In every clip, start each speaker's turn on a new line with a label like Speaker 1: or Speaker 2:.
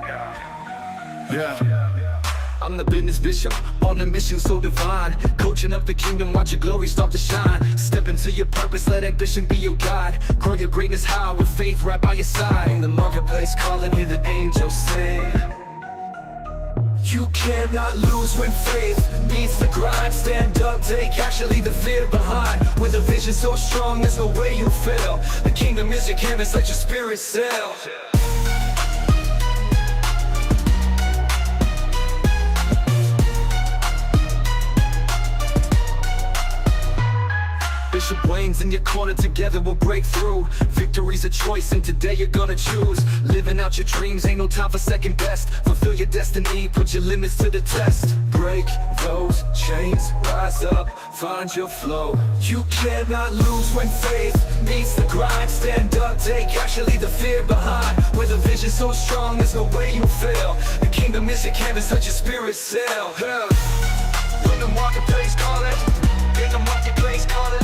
Speaker 1: Yeah. I'm the business bishop, on a mission so divine. Coaching up the kingdom, watch your glory start to shine. Step into your purpose, let ambition be your guide. Grow your greatness high with faith right by your side. In the marketplace, calling, hear the angels sing. You cannot lose when faith meets the grind. Stand up, take action, leave the fear behind. With a vision so strong, there's no way you fail. The kingdom is your canvas, let your spirit sail. Bishop Wayne's in your corner, together we'll break through. Victory's a choice and today you're gonna choose. Living out your dreams, ain't no time for second best. Fulfill your destiny, put your limits to the test. Break those chains, rise up, find your flow. You cannot lose when faith meets the grind. Stand up, take action, leave the fear behind. With a vision so strong, there's no way you fail. The kingdom is your canvas, let your spirit sail. In the marketplace, call it. In the marketplace, call it.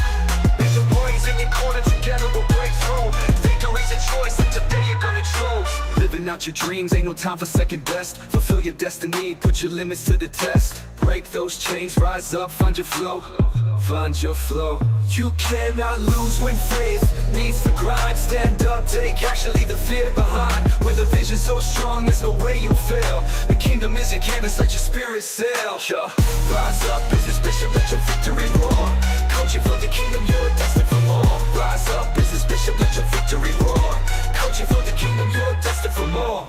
Speaker 1: In your corner, together we'll break through. Victory's a choice, and today you're gonna choose. Living out your dreams, ain't no time for second best. Fulfill your destiny, put your limits to the test. Break those chains, rise up, find your flow. Find your flow. You cannot lose when faith meets the grind. Stand up, take action, leave the fear behind. With a vision so strong, there's no way you fail. The kingdom is your canvas, let your spirit sail. Rise up, business bishop, let your victory roar. Coaching for the kingdom, you're destined for more. Rise up, business bishop, let your victory roar. Coaching for the kingdom, you're destined for more.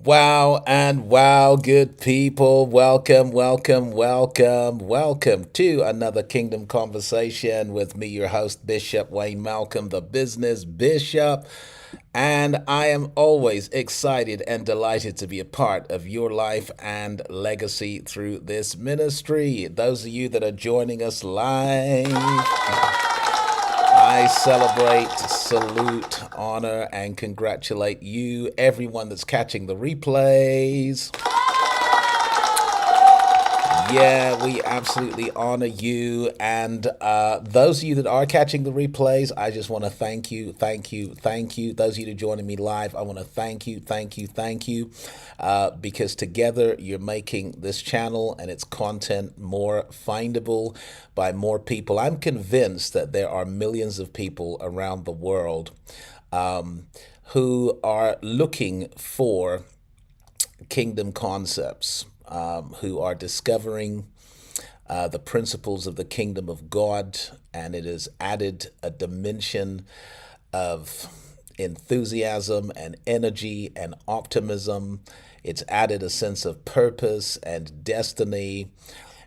Speaker 2: Wow and wow, good people. Welcome, welcome, welcome, welcome to another Kingdom Conversation with me, your host, Bishop Wayne Malcolm, the business bishop. And I am always excited and delighted to be a part of your life and legacy through this ministry. Those of you that are joining us live, I celebrate, salute, honor, and congratulate you, everyone that's catching the replays. Yeah, we absolutely honor you. And those of you that are catching the replays, I just want to thank you, thank you, thank you. Those of you that are joining me live, I want to thank you, thank you, thank you. Because together you're making this channel and its content more findable by more people. I'm convinced that there are millions of people around the world who are looking for kingdom concepts. Who are discovering the principles of the kingdom of God, and it has added a dimension of enthusiasm and energy and optimism. It's added a sense of purpose and destiny.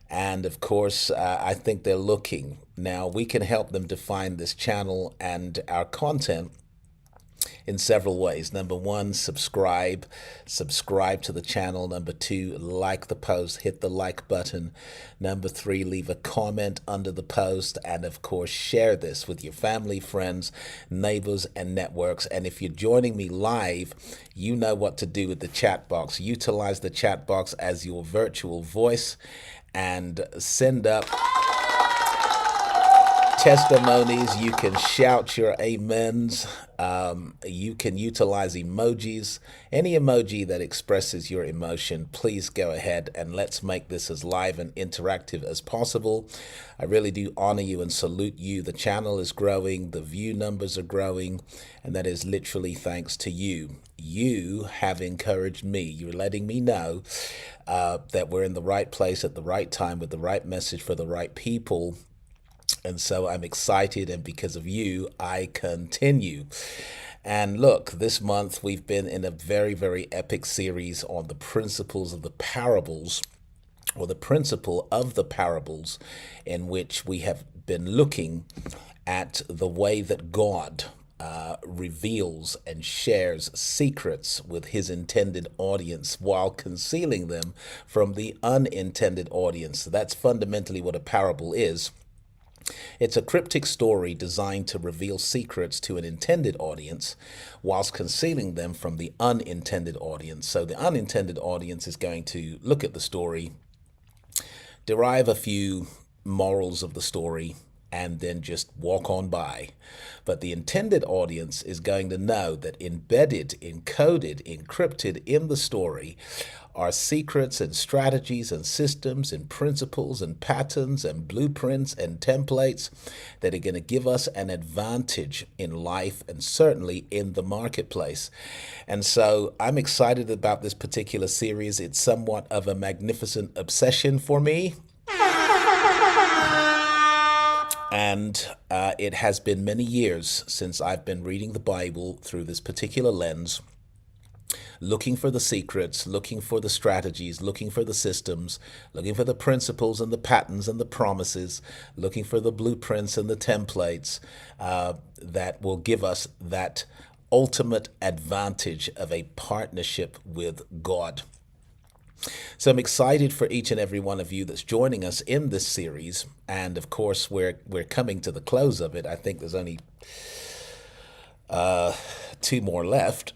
Speaker 2: And of course, I think they're looking. Now, we can help them to find this channel and our content in several ways. Number one, subscribe to the channel. Number two, like the post, hit the like button. Number three, leave a comment under the post. And of course, share this with your family, friends, neighbors, and networks. And if you're joining me live, you know what to do with the chat box. Utilize the chat box as your virtual voice and send up testimonies. You can shout your amens. You can utilize emojis. Any emoji that expresses your emotion, please go ahead and let's make this as live and interactive as possible. I really do honor you and salute you. The channel is growing, the view numbers are growing, and that is literally thanks to you. You have encouraged me. You're letting me know that we're in the right place at the right time with the right message for the right people. And so I'm excited, and because of you, I continue. And look, this month we've been in a very, very epic series on the principles of the parables, or the principle of the parables, in which we have been looking at the way that God reveals and shares secrets with his intended audience while concealing them from the unintended audience. So that's fundamentally what a parable is. It's a cryptic story designed to reveal secrets to an intended audience whilst concealing them from the unintended audience. So the unintended audience is going to look at the story, derive a few morals of the story, and then just walk on by. But the intended audience is going to know that embedded, encoded, encrypted in the story are secrets and strategies and systems and principles and patterns and blueprints and templates that are going to give us an advantage in life and certainly in the marketplace. And so I'm excited about this particular series. It's somewhat of a magnificent obsession for me. And it has been many years since I've been reading the Bible through this particular lens, looking for the secrets, looking for the strategies, looking for the systems, looking for the principles and the patterns and the promises, looking for the blueprints and the templates that will give us that ultimate advantage of a partnership with God. So I'm excited for each and every one of you that's joining us in this series. And of course, we're coming to the close of it. I think there's only 2 more left.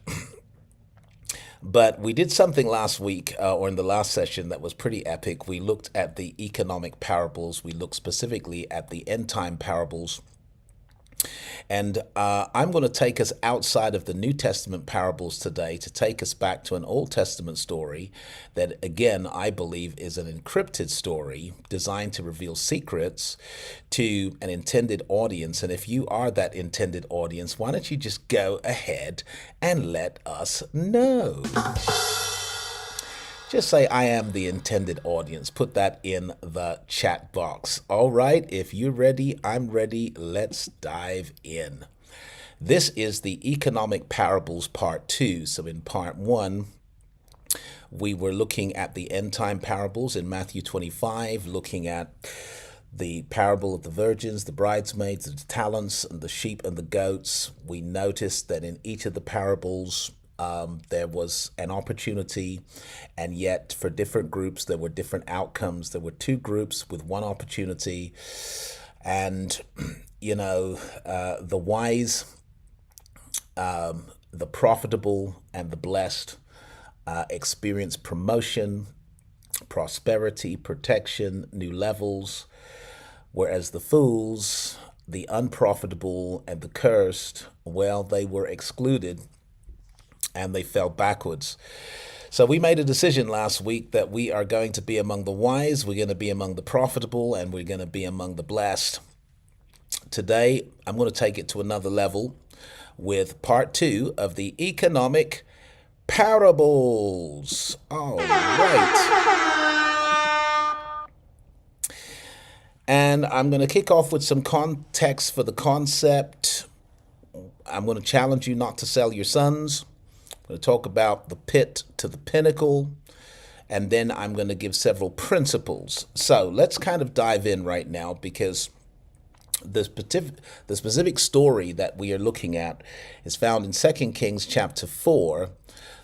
Speaker 2: But we did something last week or in the last session that was pretty epic. We looked at the economic parables. We looked specifically at the end time parables. And I'm going to take us outside of the New Testament parables today to take us back to an Old Testament story that, again, I believe is an encrypted story designed to reveal secrets to an intended audience. And if you are that intended audience, why don't you just go ahead and let us know? Just say, I am the intended audience. Put that in the chat box. All right, if you're ready, I'm ready. Let's dive in. This is the Economic Parables Part 2. So in Part 1, we were looking at the end time parables in Matthew 25, looking at the parable of the virgins, the bridesmaids, the talents, and the sheep and the goats. We noticed that in each of the parables, there was an opportunity, and yet for different groups, there were different outcomes. There were 2 groups with one opportunity, and, the wise, the profitable, and the blessed experienced promotion, prosperity, protection, new levels, whereas the fools, the unprofitable, and the cursed, well, they were excluded and they fell backwards. So we made a decision last week that we are going to be among the wise, we're going to be among the profitable, and we're going to be among the blessed. Today, I'm going to take it to another level with Part 2 of the Economic Parables. All right. And I'm going to kick off with some context for the concept. I'm going to challenge you not to sell your sons. I'm going to talk about the pit to the pinnacle, and then I'm going to give several principles. So let's kind of dive in right now, because the specific story that we are looking at is found in 2 Kings chapter 4,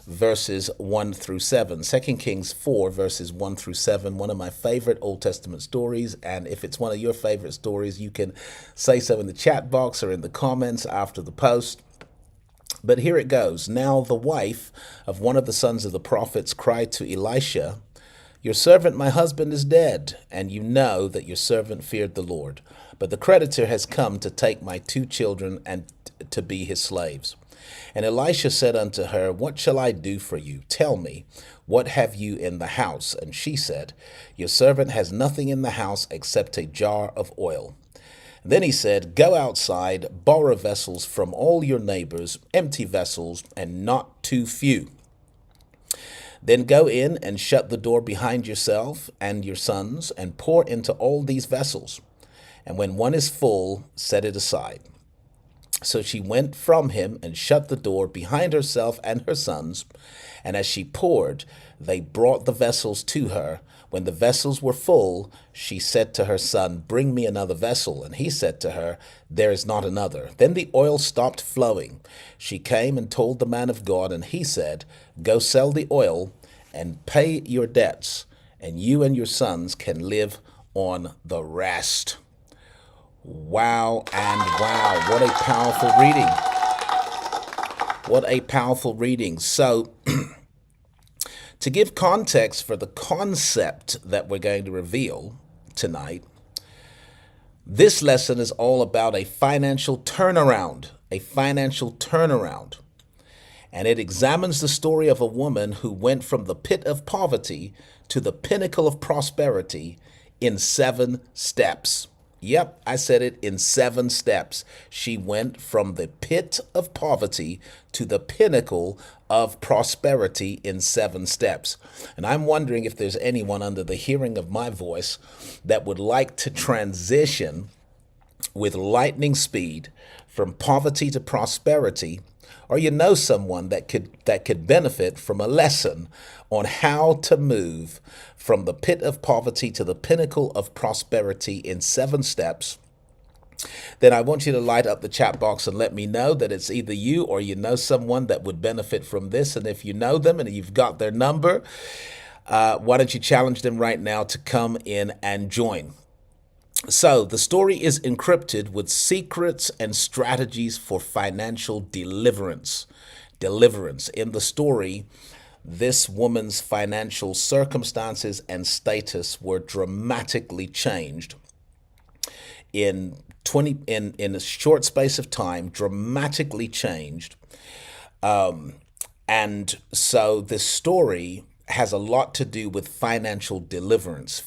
Speaker 2: verses 1 through 7. 2 Kings 4, verses 1 through 7, one of my favorite Old Testament stories. And if it's one of your favorite stories, you can say so in the chat box or in the comments after the post. But here it goes. Now the wife of one of the sons of the prophets cried to Elisha, "Your servant, my husband, is dead, and you know that your servant feared the Lord. but the creditor has come to take my 2 children and to be his slaves. And Elisha said unto her, What shall I do for you? Tell me, what have you in the house? And she said, Your servant has nothing in the house except a jar of oil. Then he said, Go outside, borrow vessels from all your neighbors, empty vessels, and not too few. Then go in and shut the door behind yourself and your sons, and pour into all these vessels. And when one is full, set it aside. So she went from him and shut the door behind herself and her sons. And as she poured, they brought the vessels to her. When the vessels were full, she said to her son, Bring me another vessel. And he said to her, There is not another. Then the oil stopped flowing. She came and told the man of God, and he said, Go sell the oil and pay your debts, and you and your sons can live on the rest. Wow and wow. What a powerful reading. What a powerful reading. So, to give context for the concept that we're going to reveal tonight, this lesson is all about a financial turnaround, And it examines the story of a woman who went from the pit of poverty to the pinnacle of prosperity in 7 steps. Yep, I said it, in 7 steps. She went from the pit of poverty to the pinnacle of prosperity in 7 steps. And I'm wondering if there's anyone under the hearing of my voice that would like to transition with lightning speed from poverty to prosperity, or you know someone that could benefit from a lesson on how to move from the pit of poverty to the pinnacle of prosperity in 7 steps, then I want you to light up the chat box and let me know that it's either you or you know someone that would benefit from this. And if you know them and you've got their number, why don't you challenge them right now to come in and join? So the story is encrypted with secrets and strategies for financial deliverance. In the story, this woman's financial circumstances and status were dramatically changed in a short space of time, dramatically changed. And so this story has a lot to do with financial deliverance.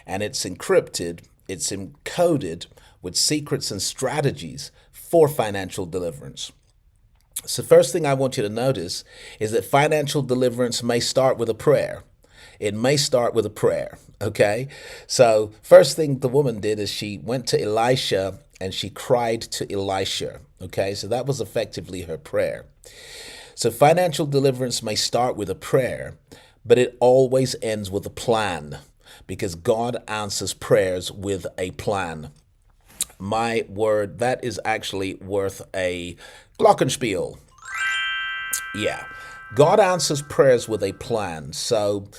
Speaker 2: And it's encrypted, it's encoded with secrets and strategies for financial deliverance. So first thing I want you to notice is that financial deliverance may start with a prayer. It may start with a prayer, okay? So first thing the woman did is she went to Elisha and she cried to Elisha, okay? So that was effectively her prayer. So financial deliverance may start with a prayer, but it always ends with a plan, because God answers prayers with a plan. My word, that is actually worth a glockenspiel. Yeah, God answers prayers with a plan. So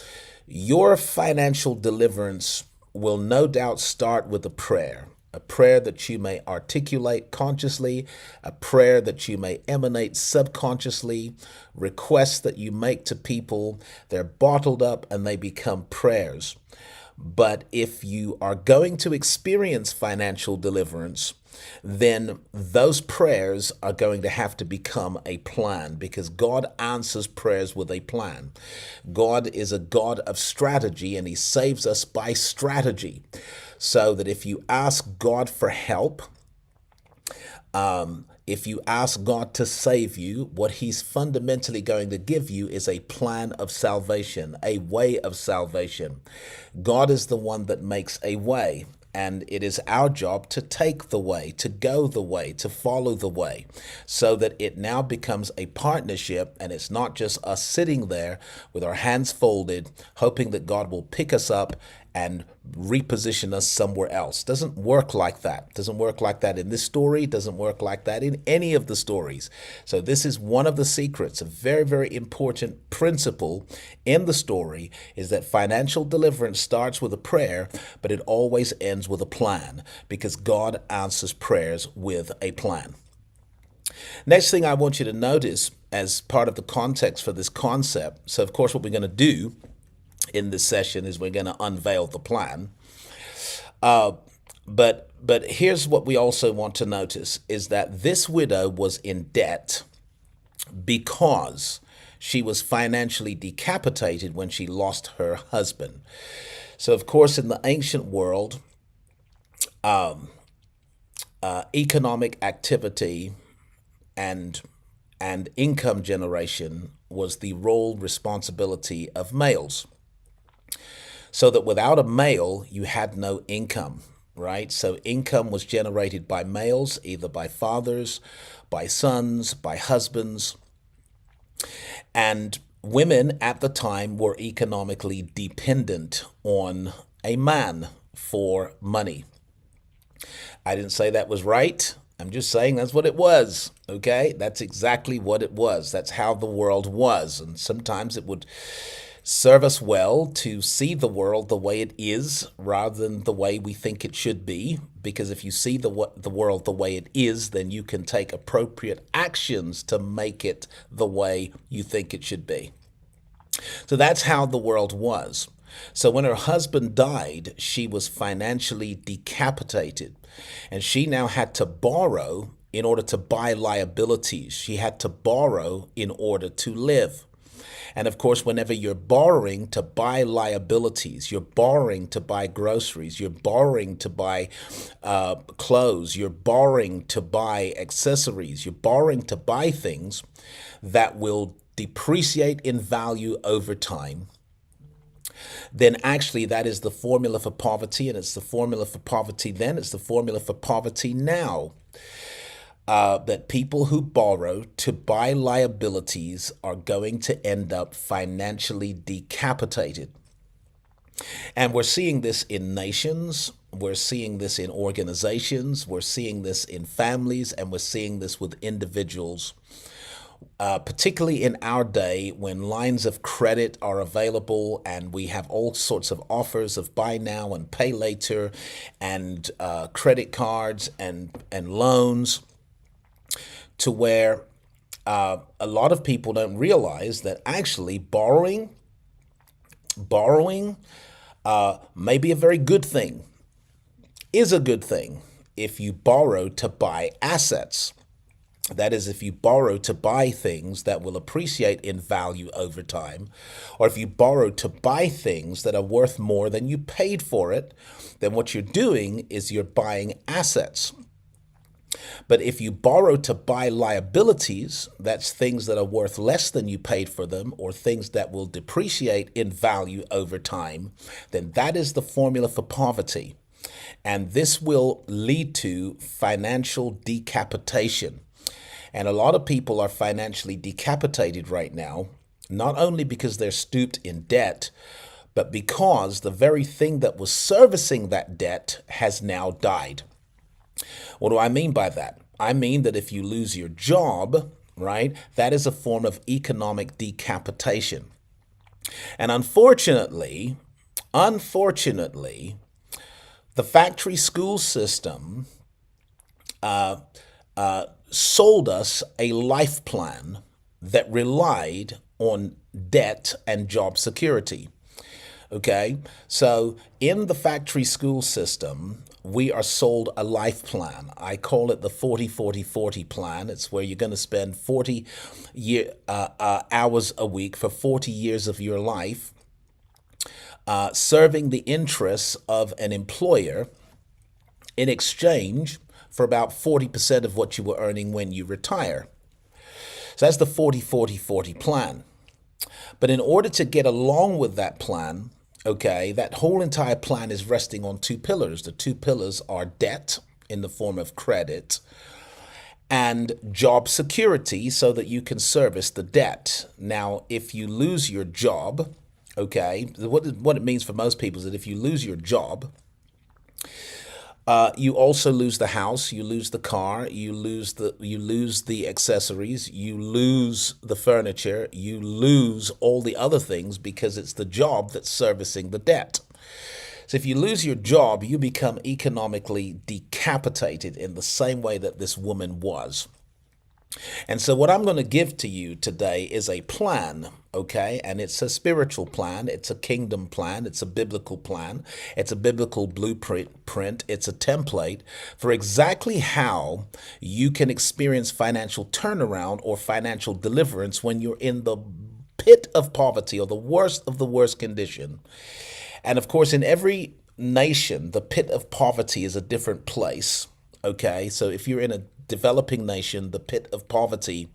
Speaker 2: your financial deliverance will no doubt start with a prayer that you may articulate consciously, a prayer that you may emanate subconsciously, requests that you make to people. They're bottled up and they become prayers. But if you are going to experience financial deliverance, then those prayers are going to have to become a plan, because God answers prayers with a plan. God is a God of strategy, and he saves us by strategy. So that if you ask God for help, if you ask God to save you, what he's fundamentally going to give you is a plan of salvation, a way of salvation. God is the one that makes a way, and it is our job to take the way, to go the way, to follow the way, so that it now becomes a partnership, and it's not just us sitting there with our hands folded, hoping that God will pick us up and reposition us somewhere else. Doesn't work like that. Doesn't work like that in this story. Doesn't work like that in any of the stories. So this is one of the secrets. A very, very important principle in the story is that financial deliverance starts with a prayer, but it always ends with a plan, because God answers prayers with a plan. Next thing I want you to notice as part of the context for this concept. So of course, what we're going to do in this session is we're going to unveil the plan. But here's what we also want to notice is that this widow was in debt because she was financially decapitated when she lost her husband. So, of course, in the ancient world, economic activity and income generation was the role responsibility of males. So that without a male, you had no income, right? So income was generated by males, either by fathers, by sons, by husbands. And women at the time were economically dependent on a man for money. I didn't say that was right. I'm just saying that's what it was. Okay? That's exactly what it was. That's how the world was. And sometimes it would serve us well to see the world the way it is rather than the way we think it should be. Because if you see the world the way it is, then you can take appropriate actions to make it the way you think it should be. So that's how the world was. So when her husband died, she was financially decapitated, and she now had to borrow in order to buy liabilities. She had to borrow in order to live. And of course, whenever you're borrowing to buy liabilities, you're borrowing to buy groceries, you're borrowing to buy clothes, you're borrowing to buy accessories, you're borrowing to buy things that will depreciate in value over time, then actually that is the formula for poverty, and it's the formula for poverty then, it's the formula for poverty now. That people who borrow to buy liabilities are going to end up financially decapitated. And we're seeing this in nations, we're seeing this in organizations, we're seeing this in families, and we're seeing this with individuals. Particularly in our day when lines of credit are available and we have all sorts of offers of buy now and pay later and credit cards and loans, to where a lot of people don't realize that actually borrowing may be a very good thing, is a good thing if you borrow to buy assets. That is, if you borrow to buy things that will appreciate in value over time, or if you borrow to buy things that are worth more than you paid for it, then what you're doing is you're buying assets. But if you borrow to buy liabilities, that's things that are worth less than you paid for them, or things that will depreciate in value over time, then that is the formula for poverty. And this will lead to financial decapitation. And a lot of people are financially decapitated right now, not only because they're stooped in debt, but because the very thing that was servicing that debt has now died. What do I mean by that? I mean that if you lose your job, right, that is a form of economic decapitation. And unfortunately, the factory school system sold us a life plan that relied on debt and job security. Okay, so in the factory school system, we are sold a life plan. I call it the 40-40-40 plan. It's where you're going to spend 40 hours a week for 40 years of your life serving the interests of an employer in exchange for about 40% of what you were earning when you retire. So that's the 40-40-40 plan. But in order to get along with that plan, okay, that whole entire plan is resting on two pillars. The two pillars are debt in the form of credit and job security so that you can service the debt. Now, if you lose your job, okay, what it means for most people is that if you lose your job, you also lose the house, you lose the car, you lose the accessories, you lose the furniture, you lose all the other things because it's the job that's servicing the debt. So if you lose your job, you become economically decapitated in the same way that this woman was. And so, what I'm going to give to you today is a plan, okay? And it's a spiritual plan, it's a kingdom plan, it's a biblical plan, it's a biblical blueprint, it's a template for exactly how you can experience financial turnaround or financial deliverance when you're in the pit of poverty or the worst condition. And of course, in every nation, the pit of poverty is a different place. Okay, so if you're in a developing nation, the pit of poverty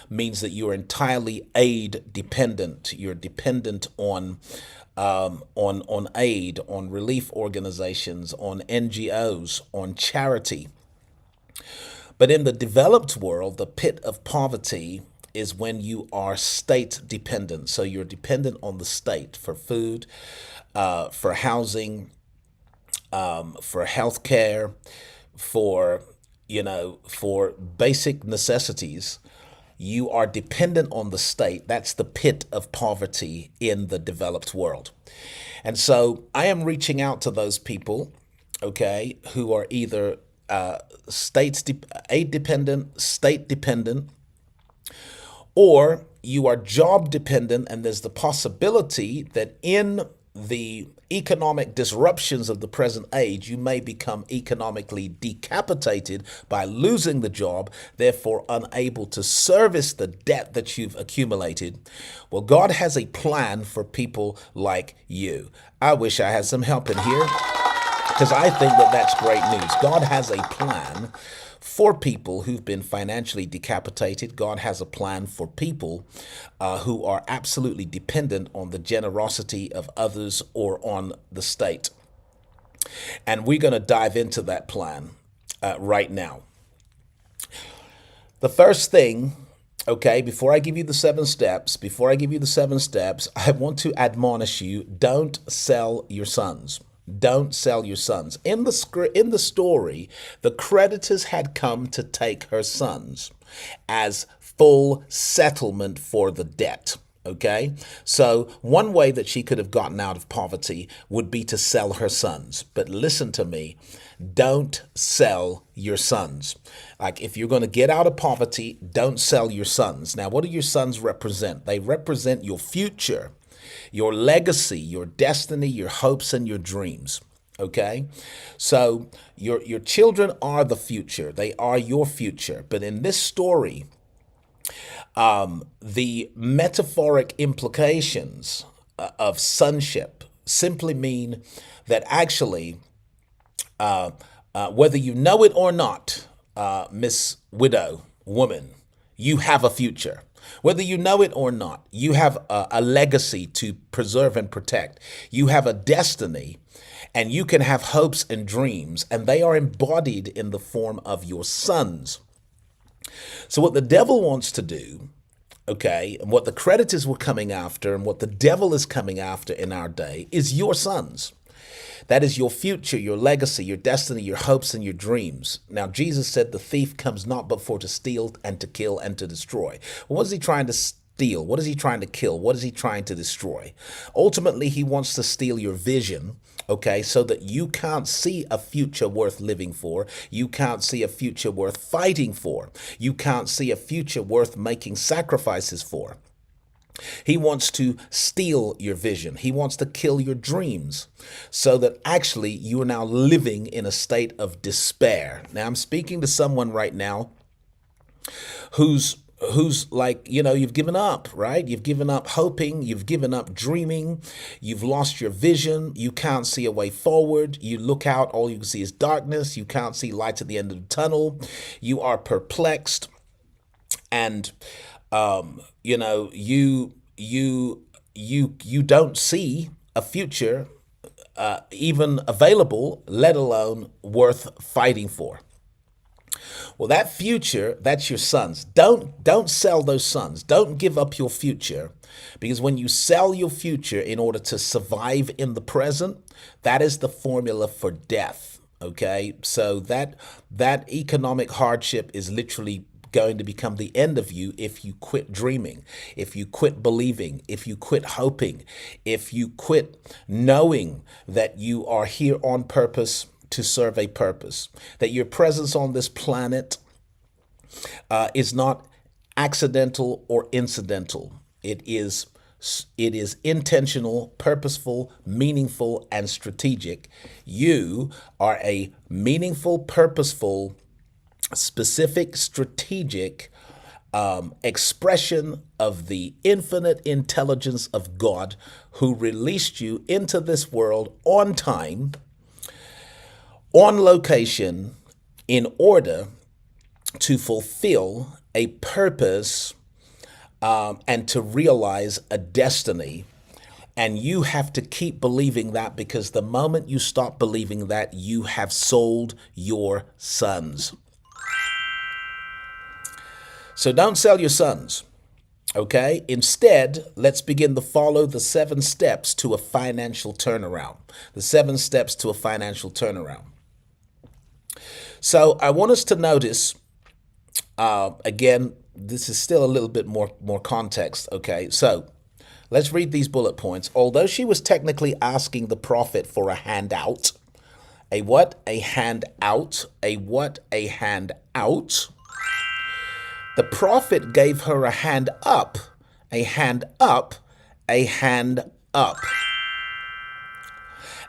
Speaker 2: means that you're entirely aid dependent. You're dependent on aid, on relief organizations, on NGOs, on charity. But in the developed world, the pit of poverty is when you are state dependent. So you're dependent on the state for food, for housing, for health care, for for basic necessities. You are dependent on the state. That's the pit of poverty in the developed world. And so I am reaching out to those people, okay, who are either aid dependent, state dependent, or you are job dependent, and there's the possibility that in the economic disruptions of the present age, you may become economically decapitated by losing the job, therefore unable to service the debt that you've accumulated. Well, God has a plan for people like you. I wish I had some help in here because I think that that's great news. God has a plan for people who've been financially decapitated. God has a plan for people who are absolutely dependent on the generosity of others or on the state. And we're going to dive into that plan right now. The first thing, okay, before I give you the 7 steps, I want to admonish you, don't sell your sons. Don't sell your sons. In the story, the creditors had come to take her sons as full settlement for the debt. Okay, so one way that she could have gotten out of poverty would be to sell her sons. But listen to me, don't sell your sons. Like, if you're going to get out of poverty, don't sell your sons. Now, what do your sons represent? They represent your future, your legacy, your destiny, your hopes, and your dreams. Okay? So your children are the future. They are your future. But in this story, the metaphoric implications of sonship simply mean that actually, whether you know it or not, Miss Widow, woman, you have a future. Whether you know it or not, you have a legacy to preserve and protect. You have a destiny, and you can have hopes and dreams, and they are embodied in the form of your sons. So what the devil wants to do, okay, and what the creditors were coming after, and what the devil is coming after in our day is your sons. That is your future, your legacy, your destiny, your hopes, and your dreams. Now, Jesus said the thief comes not but for to steal and to kill and to destroy. Well, what is he trying to steal? What is he trying to kill? What is he trying to destroy? Ultimately, he wants to steal your vision, okay, so that you can't see a future worth living for. You can't see a future worth fighting for. You can't see a future worth making sacrifices for. He wants to steal your vision. He wants to kill your dreams so that actually you are now living in a state of despair. Now, I'm speaking to someone right now who's like, you've given up, right? You've given up hoping. You've given up dreaming. You've lost your vision. You can't see a way forward. You look out, all you can see is darkness. You can't see light at the end of the tunnel. You are perplexed. And you don't see a future even available, let alone worth fighting for. Well, that future, that's your sons. Don't sell those sons. Don't give up your future, because when you sell your future in order to survive in the present, that is the formula for death. Okay, so that economic hardship is literally going to become the end of you if you quit dreaming, if you quit believing, if you quit hoping, if you quit knowing that you are here on purpose to serve a purpose, that your presence on this planet is not accidental or incidental. It is intentional, purposeful, meaningful, and strategic. You are a meaningful, purposeful, specific, strategic expression of the infinite intelligence of God, who released you into this world on time, on location, in order to fulfill a purpose and to realize a destiny. And you have to keep believing that, because the moment you stop believing that, you have sold your sons. So don't sell your sons, okay? Instead, let's begin to follow the 7 steps to a financial turnaround. The 7 steps to a financial turnaround. So I want us to notice, again, this is still a little bit more context, okay? So let's read these bullet points. Although she was technically asking the prophet for a handout, a what? A handout. A what? A handout. The prophet gave her a hand up, a hand up, a hand up.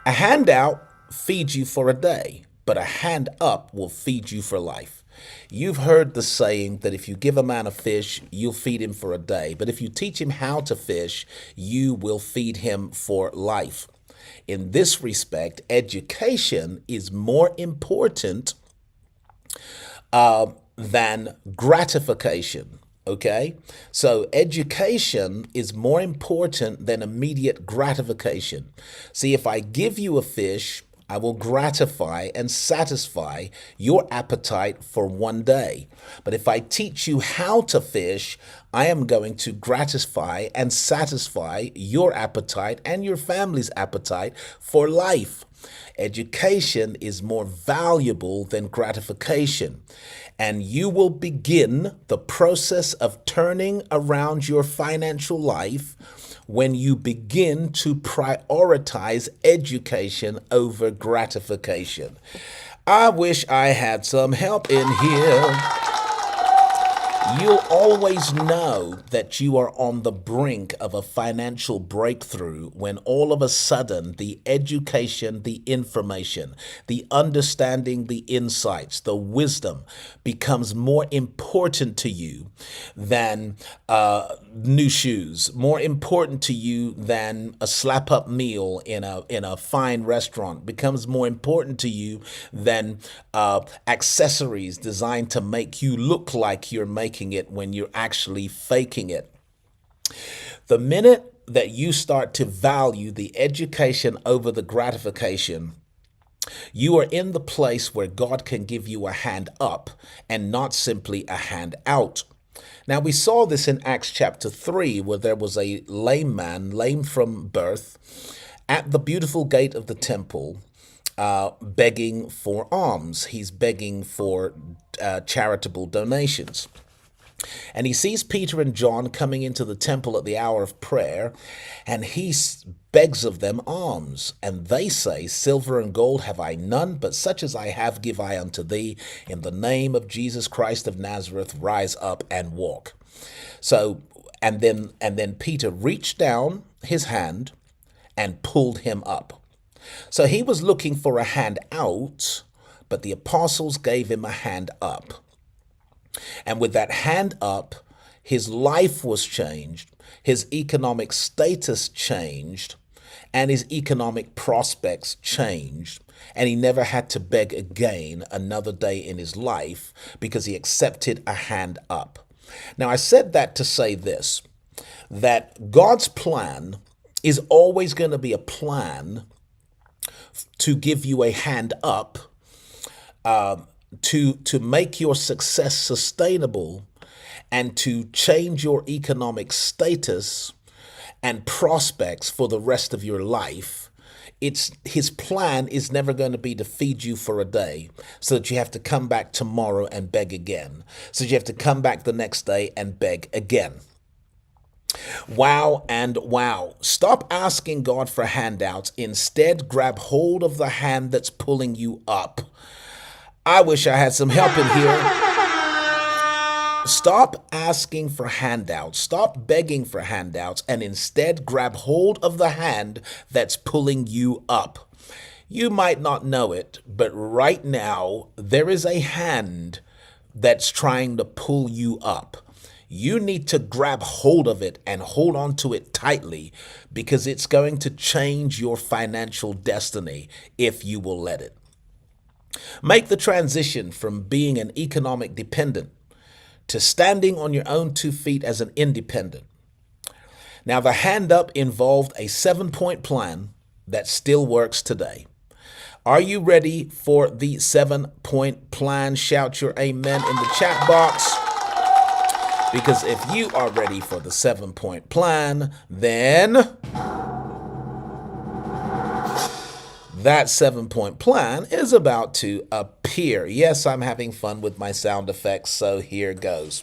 Speaker 2: A handout feeds you for a day, but a hand up will feed you for life. You've heard the saying that if you give a man a fish, you'll feed him for a day. But if you teach him how to fish, you will feed him for life. In this respect, education is more important than gratification. Okay? So education is more important than immediate gratification. See, if I give you a fish, I will gratify and satisfy your appetite for one day. But if I teach you how to fish, I am going to gratify and satisfy your appetite and your family's appetite for life. Education is more valuable than gratification. And you will begin the process of turning around your financial life when you begin to prioritize education over gratification. I wish I had some help in here. You'll always know that you are on the brink of a financial breakthrough when all of a sudden the education, the information, the understanding, the insights, the wisdom becomes more important to you than new shoes, more important to you than a slap-up meal in a fine restaurant, becomes more important to you than accessories designed to make you look like you're making it when you're actually faking it. The minute that you start to value the education over the gratification, you are in the place where God can give you a hand up and not simply a hand out. Now, we saw this in Acts chapter 3, where there was a lame man, lame from birth, at the beautiful gate of the temple, begging for alms. He's begging for charitable donations. And he sees Peter and John coming into the temple at the hour of prayer, and he begs of them alms. And they say, "Silver and gold have I none, but such as I have give I unto thee. In the name of Jesus Christ of Nazareth, rise up and walk." So, and then Peter reached down his hand and pulled him up. So he was looking for a hand out, but the apostles gave him a hand up. And with that hand up, his life was changed, his economic status changed, and his economic prospects changed. And he never had to beg again another day in his life because he accepted a hand up. Now, I said that to say this, that God's plan is always going to be a plan to give you a hand up, to make your success sustainable and to change your economic status and prospects for the rest of your life. His plan is never going to be to feed you for a day so that you have to come back tomorrow and beg again, so that you have to come back the next day and beg again. Wow and wow. Stop asking God for handouts. Instead, grab hold of the hand that's pulling you up. I wish I had some help in here. Stop asking for handouts. Stop begging for handouts and instead grab hold of the hand that's pulling you up. You might not know it, but right now there is a hand that's trying to pull you up. You need to grab hold of it and hold on to it tightly because it's going to change your financial destiny if you will let it. Make the transition from being an economic dependent to standing on your own 2 feet as an independent. Now, the hand up involved a 7-point plan that still works today. Are you ready for the 7-point plan? Shout your amen in the chat box. Because if you are ready for the 7-point plan, then that 7-point plan is about to appear. Yes, I'm having fun with my sound effects, so here goes.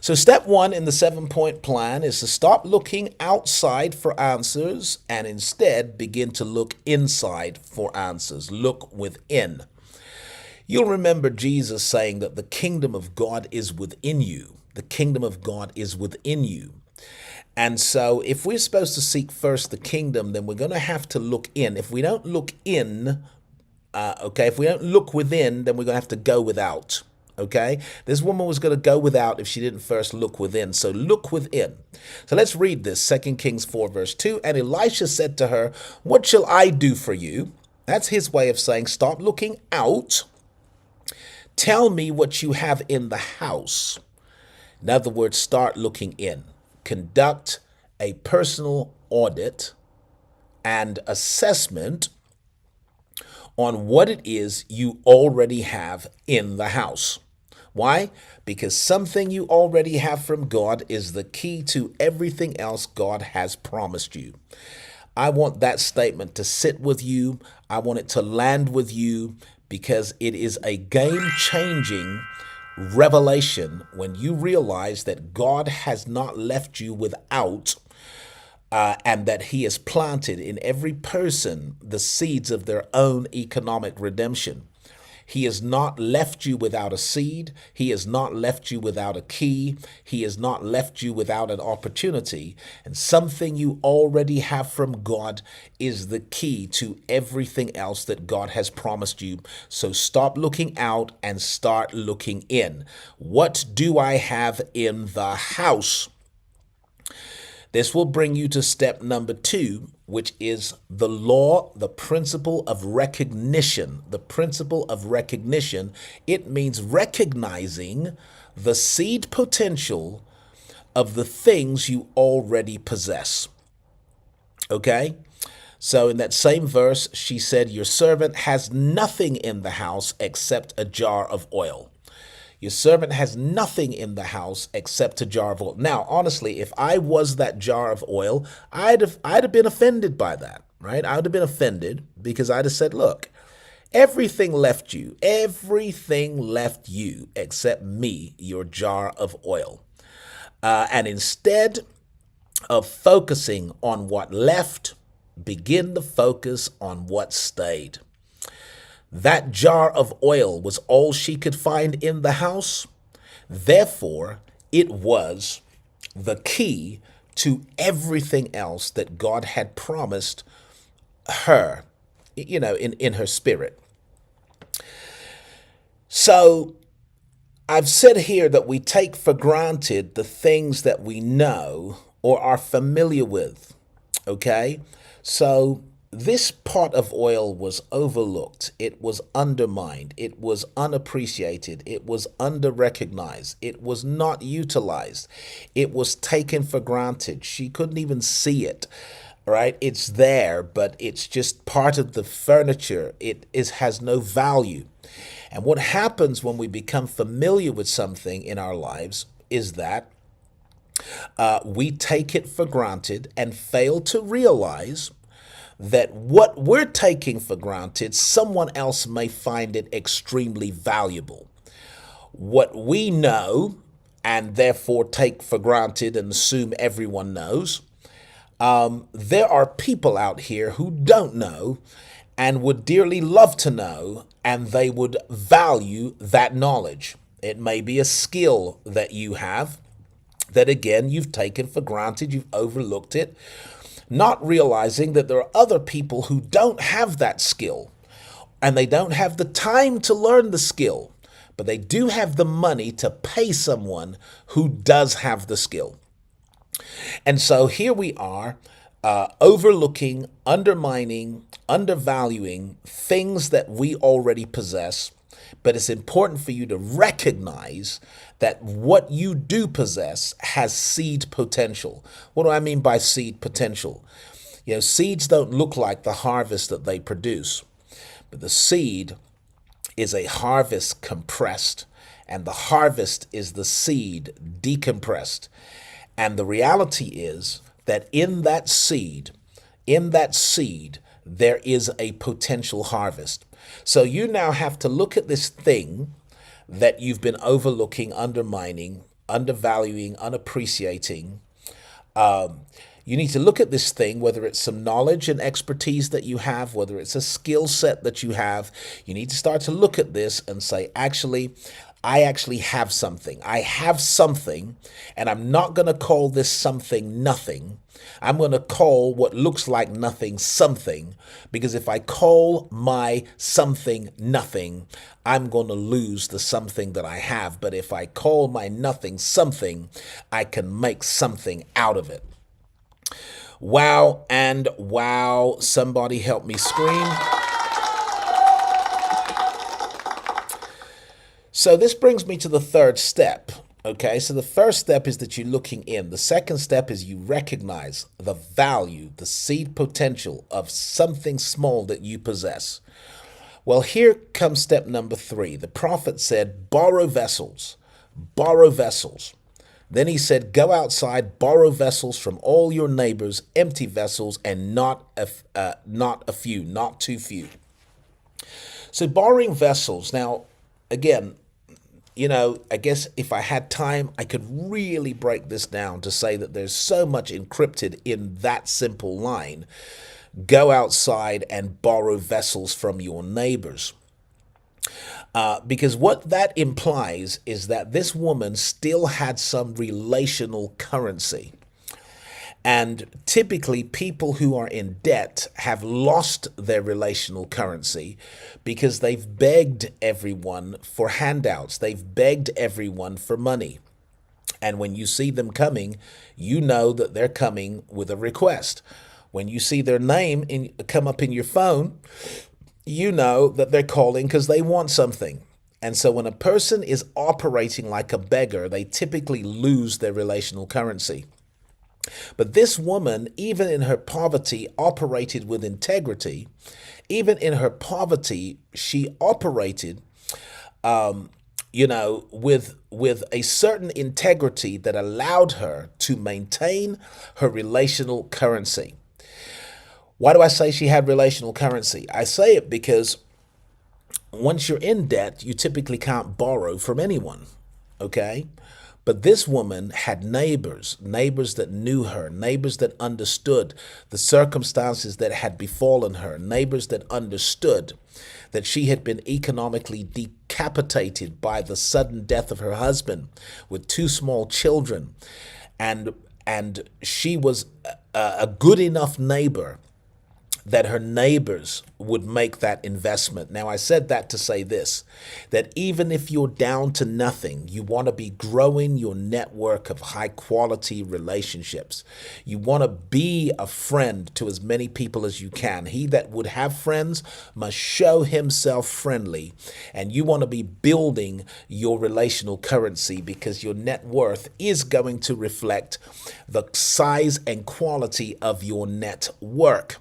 Speaker 2: So step 1 in the 7-point plan is to stop looking outside for answers and instead begin to look inside for answers. Look within. You'll remember Jesus saying that the kingdom of God is within you. The kingdom of God is within you. And so if we're supposed to seek first the kingdom, then we're going to have to look in. If we don't look in, if we don't look within, then we're going to have to go without. Okay, this woman was going to go without if she didn't first look within. So look within. So let's read this, 2 Kings 4, verse 2. And Elisha said to her, "What shall I do for you?" That's his way of saying, stop looking out. Tell me what you have in the house. In other words, start looking in. Conduct a personal audit and assessment on what it is you already have in the house. Why? Because something you already have from God is the key to everything else God has promised you. I want that statement to sit with you. I want it to land with you because it is a game-changing revelation when you realize that God has not left you without and that he has planted in every person the seeds of their own economic redemption. He has not left you without a seed. He has not left you without a key. He has not left you without an opportunity. And something you already have from God is the key to everything else that God has promised you. So stop looking out and start looking in. What do I have in the house? This will bring you to step number 2, which is the law, the principle of recognition. The principle of recognition, it means recognizing the seed potential of the things you already possess. Okay? So in that same verse, she said, your servant has nothing in the house except a jar of oil. Your servant has nothing in the house except a jar of oil. Now, honestly, if I was that jar of oil, I'd have been offended by that, right? I would have been offended because I'd have said, look, everything left you except me, your jar of oil. And instead of focusing on what left, begin to focus on what stayed. That jar of oil was all she could find in the house. Therefore, it was the key to everything else that God had promised her, in her spirit. So I've said here that we take for granted the things that we know or are familiar with, okay? So this pot of oil was overlooked. It was undermined. It was unappreciated. It was under-recognized. It was not utilized. It was taken for granted. She couldn't even see it, right? It's there, but it's just part of the furniture. It has no value. And what happens when we become familiar with something in our lives is that we take it for granted and fail to realize that what we're taking for granted, someone else may find it extremely valuable. What we know and therefore take for granted and assume everyone knows, there are people out here who don't know and would dearly love to know, and they would value that knowledge. It may be a skill that you have that, again, you've taken for granted, you've overlooked it, not realizing that there are other people who don't have that skill and they don't have the time to learn the skill, but they do have the money to pay someone who does have the skill. And so here we are, overlooking, undermining, undervaluing things that we already possess. But it's important for you to recognize that what you do possess has seed potential. What do I mean by seed potential? Seeds don't look like the harvest that they produce, but the seed is a harvest compressed, and the harvest is the seed decompressed. And the reality is that in that seed, there is a potential harvest. So you now have to look at this thing that you've been overlooking, undermining, undervaluing, unappreciating. You need to look at this thing, whether it's some knowledge and expertise that you have, whether it's a skill set that you have. You need to start to look at this and say, I actually have something. I have something, and I'm not going to call this something nothing. I'm going to call what looks like nothing something, because if I call my something nothing, I'm going to lose the something that I have. But if I call my nothing something, I can make something out of it. Wow and wow. Somebody help me scream. So this brings me to the third step. Okay, so the first step is that you're looking in. The second step is you recognize the value, the seed potential of something small that you possess. Well, here comes step number 3. The prophet said, borrow vessels, borrow vessels. Then he said, go outside, borrow vessels from all your neighbors, empty vessels, and not a few, not too few. So borrowing vessels. Now, again, I guess if I had time, I could really break this down to say that there's so much encrypted in that simple line. Go outside and borrow vessels from your neighbors. Because what that implies is that this woman still had some relational currency. And typically people who are in debt have lost their relational currency because they've begged everyone for handouts. They've begged everyone for money. And when you see them coming, you know that they're coming with a request. When you see their name come up in your phone, you know that they're calling because they want something. And so when a person is operating like a beggar, they typically lose their relational currency. But this woman, even in her poverty, operated with integrity. Even in her poverty, she operated, with a certain integrity that allowed her to maintain her relational currency. Why do I say she had relational currency? I say it because once you're in debt, you typically can't borrow from anyone, okay? But this woman had neighbors that knew her, neighbors that understood the circumstances that had befallen her, neighbors that understood that she had been economically decapitated by the sudden death of her husband with 2 small children. And she was a good enough neighbor that her neighbors would make that investment. Now, I said that to say this, that even if you're down to nothing, you want to be growing your network of high quality relationships. You want to be a friend to as many people as you can. He that would have friends must show himself friendly. And you want to be building your relational currency because your net worth is going to reflect the size and quality of your network.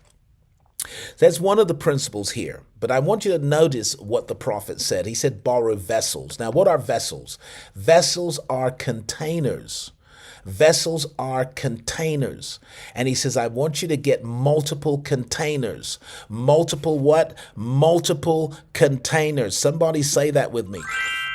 Speaker 2: That's one of the principles here. But I want you to notice what the prophet said. He said, borrow vessels. Now, what are vessels? Vessels are containers. Vessels are containers. And he says, I want you to get multiple containers. Multiple what? Multiple containers. Somebody say that with me.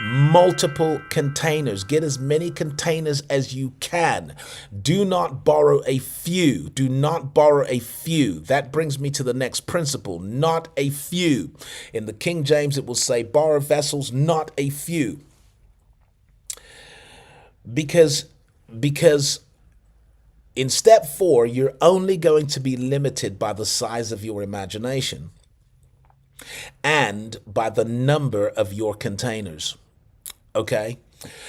Speaker 2: Multiple containers. Get as many containers as you can. Do not borrow a few. Do not borrow a few. That brings me to the next principle. Not a few. In the King James, it will say, borrow vessels, not a few. because because in step 4, you're only going to be limited by the size of your imagination and by the number of your containers. Okay?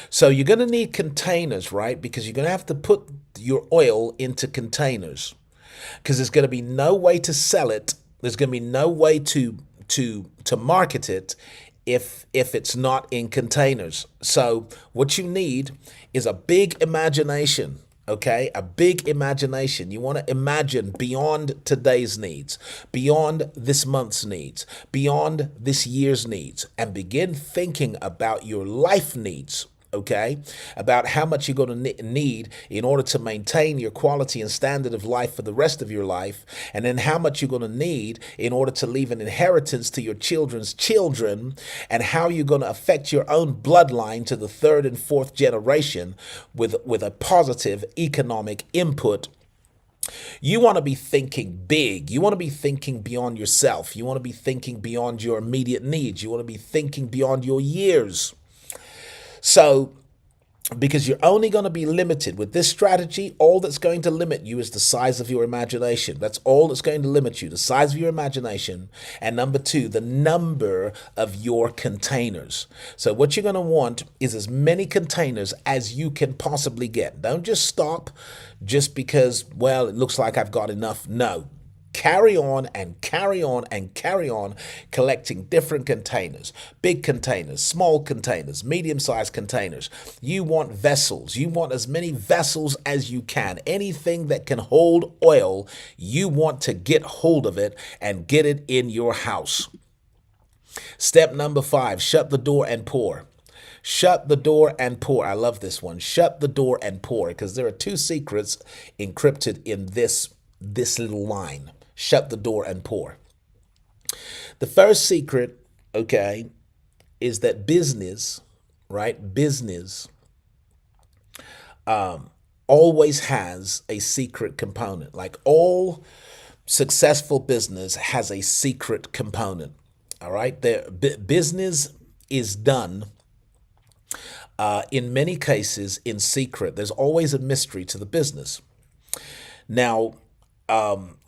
Speaker 2: So you're going to need containers, right? Because you're going to have to put your oil into containers, because there's going to be no way to sell it. There's going to be no way to market it if it's not in containers. So what you need is a big imagination. Okay, a big imagination. You want to imagine beyond today's needs, beyond this month's needs, beyond this year's needs, and begin thinking about your life needs. Okay, about how much you're going to need in order to maintain your quality and standard of life for the rest of your life, and then how much you're going to need in order to leave an inheritance to your children's children, and how you're going to affect your own bloodline to the 3rd and 4th generation with a positive economic input. You want to be thinking big. You want to be thinking beyond yourself. You want to be thinking beyond your immediate needs. You want to be thinking beyond your years. So, because you're only going to be limited with this strategy, all that's going to limit you is the size of your imagination. That's all that's going to limit you, the size of your imagination. And number 2, the number of your containers. So what you're going to want is as many containers as you can possibly get. Don't just stop just because, well, it looks like I've got enough. No. Carry on and carry on and carry on, collecting different containers, big containers, small containers, medium-sized containers. You want vessels. You want as many vessels as you can. Anything that can hold oil, you want to get hold of it and get it in your house. Step number 5, shut the door and pour. Shut the door and pour. I love this one. Shut the door and pour, because there are 2 secrets encrypted in this little line. Shut the door and pour. The first secret, okay, is that business, right? Business always has a secret component. Like all successful business has a secret component. All right. Business is done in many cases in secret. There's always a mystery to the business. Now,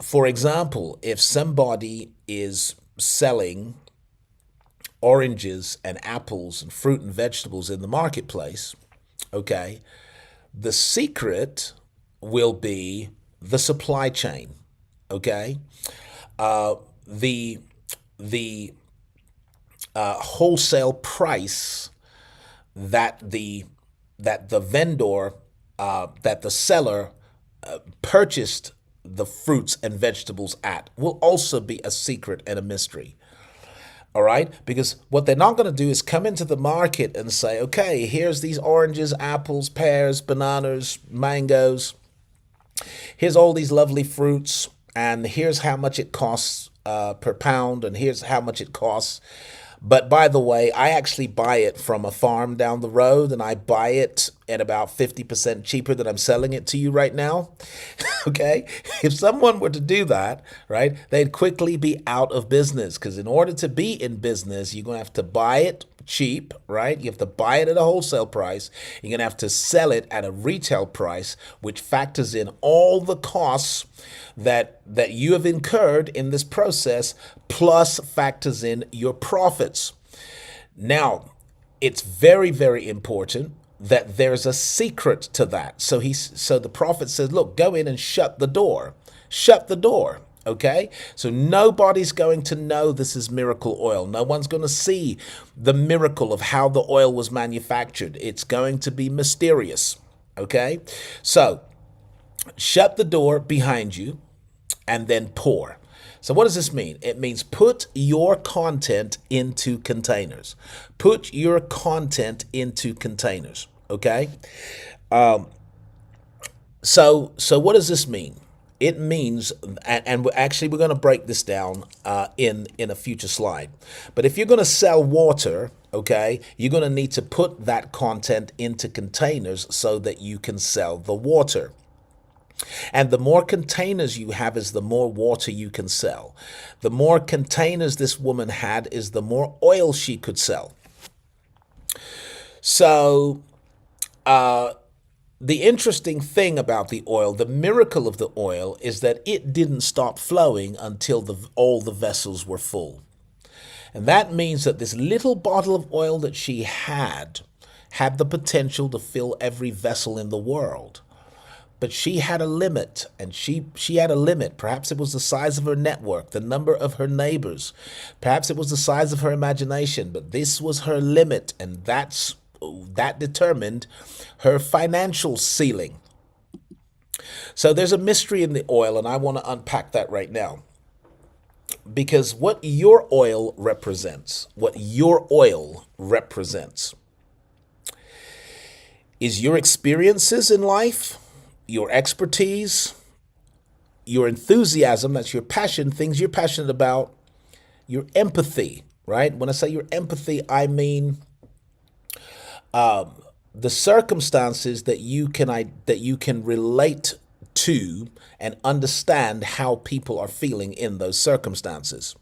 Speaker 2: for example, if somebody is selling oranges and apples and fruit and vegetables in the marketplace, okay, the secret will be the supply chain, okay? The wholesale price that the vendor, that the seller purchased the fruits and vegetables at will also be a secret and a mystery. All right? Because what they're not going to do is come into the market and say, okay, here's these oranges, apples, pears, bananas, mangoes. Here's all these lovely fruits, and here's how much it costs per pound, and here's how much it costs. But by the way, I actually buy it from a farm down the road, and I buy it at about 50% cheaper than I'm selling it to you right now. Okay? If someone were to do that, right, they'd quickly be out of business, because in order to be in business, you're going to have to buy it cheap, right? You have to buy it at a wholesale price. You're going to have to sell it at a retail price, which factors in all the costs that you have incurred in this process, plus factors in your profits. Now, it's very, very important that there's a secret to that. So the prophet says, look, go in and shut the door. Shut the door. Okay, so nobody's going to know this is miracle oil. No one's going to see the miracle of how the oil was manufactured. It's going to be mysterious. Okay, so shut the door behind you and then pour. So what does this mean? It means put your content into containers. Put your content into containers. Okay, so what does this mean? It means, and actually we're going to break this down in a future slide. But if you're going to sell water, okay, you're going to need to put that content into containers so that you can sell the water. And the more containers you have is the more water you can sell. The more containers this woman had is the more oil she could sell. So The interesting thing about the oil, the miracle of the oil, is that it didn't stop flowing until all the vessels were full. And that means that this little bottle of oil that she had the potential to fill every vessel in the world. But she had a limit, and she had a limit. Perhaps it was the size of her network, the number of her neighbors. Perhaps it was the size of her imagination, but this was her limit, and that determined her financial ceiling. So there's a mystery in the oil, and I want to unpack that right now. Because what your oil represents is your experiences in life, your expertise, your enthusiasm, that's your passion, things you're passionate about, your empathy, right? When I say your empathy, I mean the circumstances that you can relate to and understand how people are feeling in those circumstances.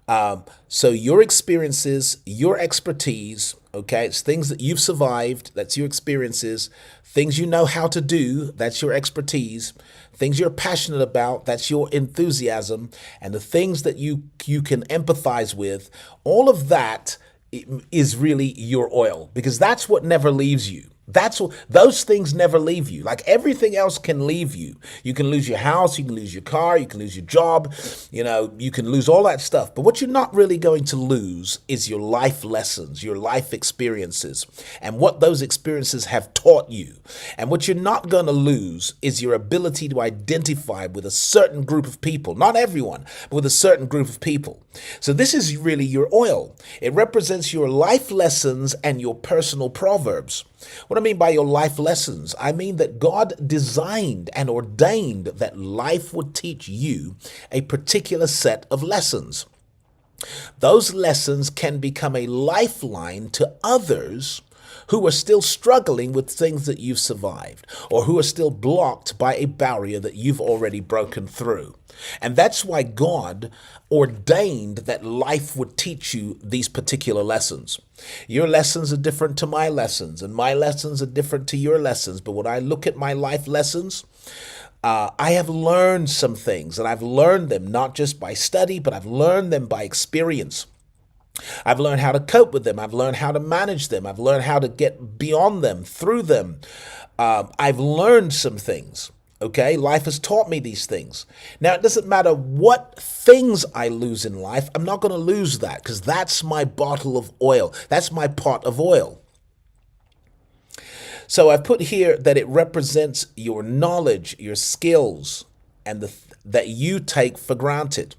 Speaker 2: So your experiences, your expertise, okay, it's things that you've survived, that's your experiences, things you know how to do, that's your expertise, things you're passionate about, that's your enthusiasm, and the things that you can empathize with, all of that is really your oil, because that's what never leaves you. Those things never leave you. Like everything else can leave you. You can lose your house, you can lose your car, you can lose your job, you can lose all that stuff. But what you're not really going to lose is your life lessons, your life experiences, and what those experiences have taught you. And what you're not going to lose is your ability to identify with a certain group of people, not everyone, but with a certain group of people. So this is really your oil. It represents your life lessons and your personal proverbs. What I mean by your life lessons, I mean that God designed and ordained that life would teach you a particular set of lessons. Those lessons can become a lifeline to others who are still struggling with things that you've survived, or who are still blocked by a barrier that you've already broken through. And that's why God ordained that life would teach you these particular lessons. Your lessons are different to my lessons, and my lessons are different to your lessons. But when I look at my life lessons, I have learned some things, and I've learned them not just by study, but I've learned them by experience. I've learned how to cope with them. I've learned how to manage them. I've learned how to get beyond them, through them. I've learned some things. Okay, life has taught me these things. Now, it doesn't matter what things I lose in life. I'm not going to lose that, because that's my bottle of oil. That's my pot of oil. So I've put here that it represents your knowledge, your skills, and that you take for granted.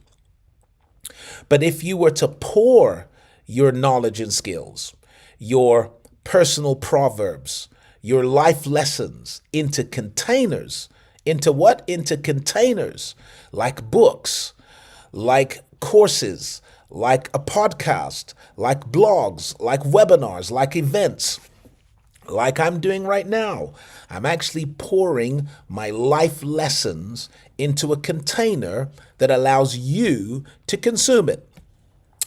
Speaker 2: But if you were to pour your knowledge and skills, your personal proverbs, your life lessons into containers, into what? Into containers like books, like courses, like a podcast, like blogs, like webinars, like events, like I'm doing right now. I'm actually pouring my life lessons into a container that allows you to consume it.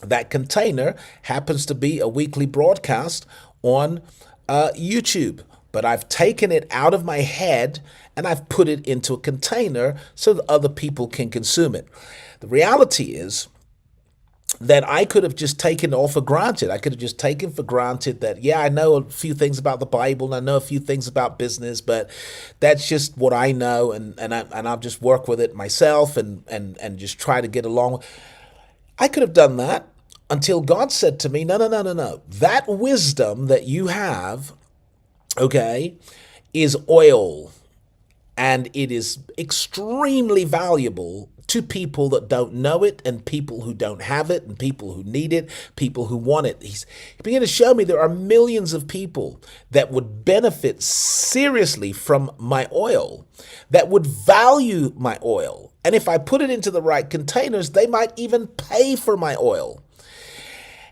Speaker 2: That container happens to be a weekly broadcast on YouTube, but I've taken it out of my head and I've put it into a container so that other people can consume it. The reality is that I could have just taken it all for granted. I could have just taken for granted that, yeah, I know a few things about the Bible, and I know a few things about business, but that's just what I know, and I'll just work with it myself and just try to get along. I could have done that until God said to me, no. That wisdom that you have, okay, is oil, and it is extremely valuable to people that don't know it, and people who don't have it, and people who need it, people who want it. He began to show me there are millions of people that would benefit seriously from my oil, that would value my oil. And if I put it into the right containers, they might even pay for my oil.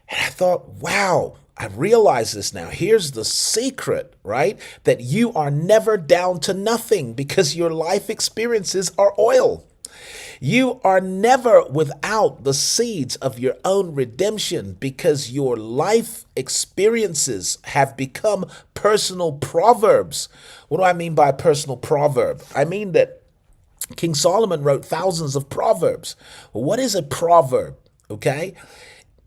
Speaker 2: And I thought, wow, I realize this now. Here's the secret, right? That you are never down to nothing, because your life experiences are oil. You are never without the seeds of your own redemption because your life experiences have become personal proverbs. What do I mean by personal proverb? I mean that King Solomon wrote thousands of proverbs. What is a proverb? Okay?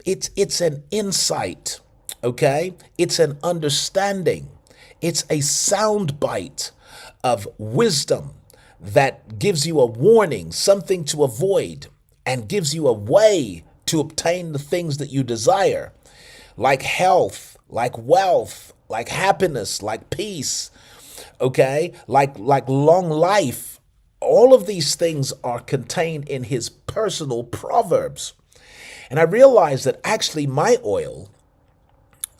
Speaker 2: It's an insight. Okay? It's an understanding. It's a sound bite of wisdom that gives you a warning, something to avoid, and gives you a way to obtain the things that you desire, like health, like wealth, like happiness, like peace, okay, like long life. All of these things are contained in his personal proverbs. And I realized that actually my oil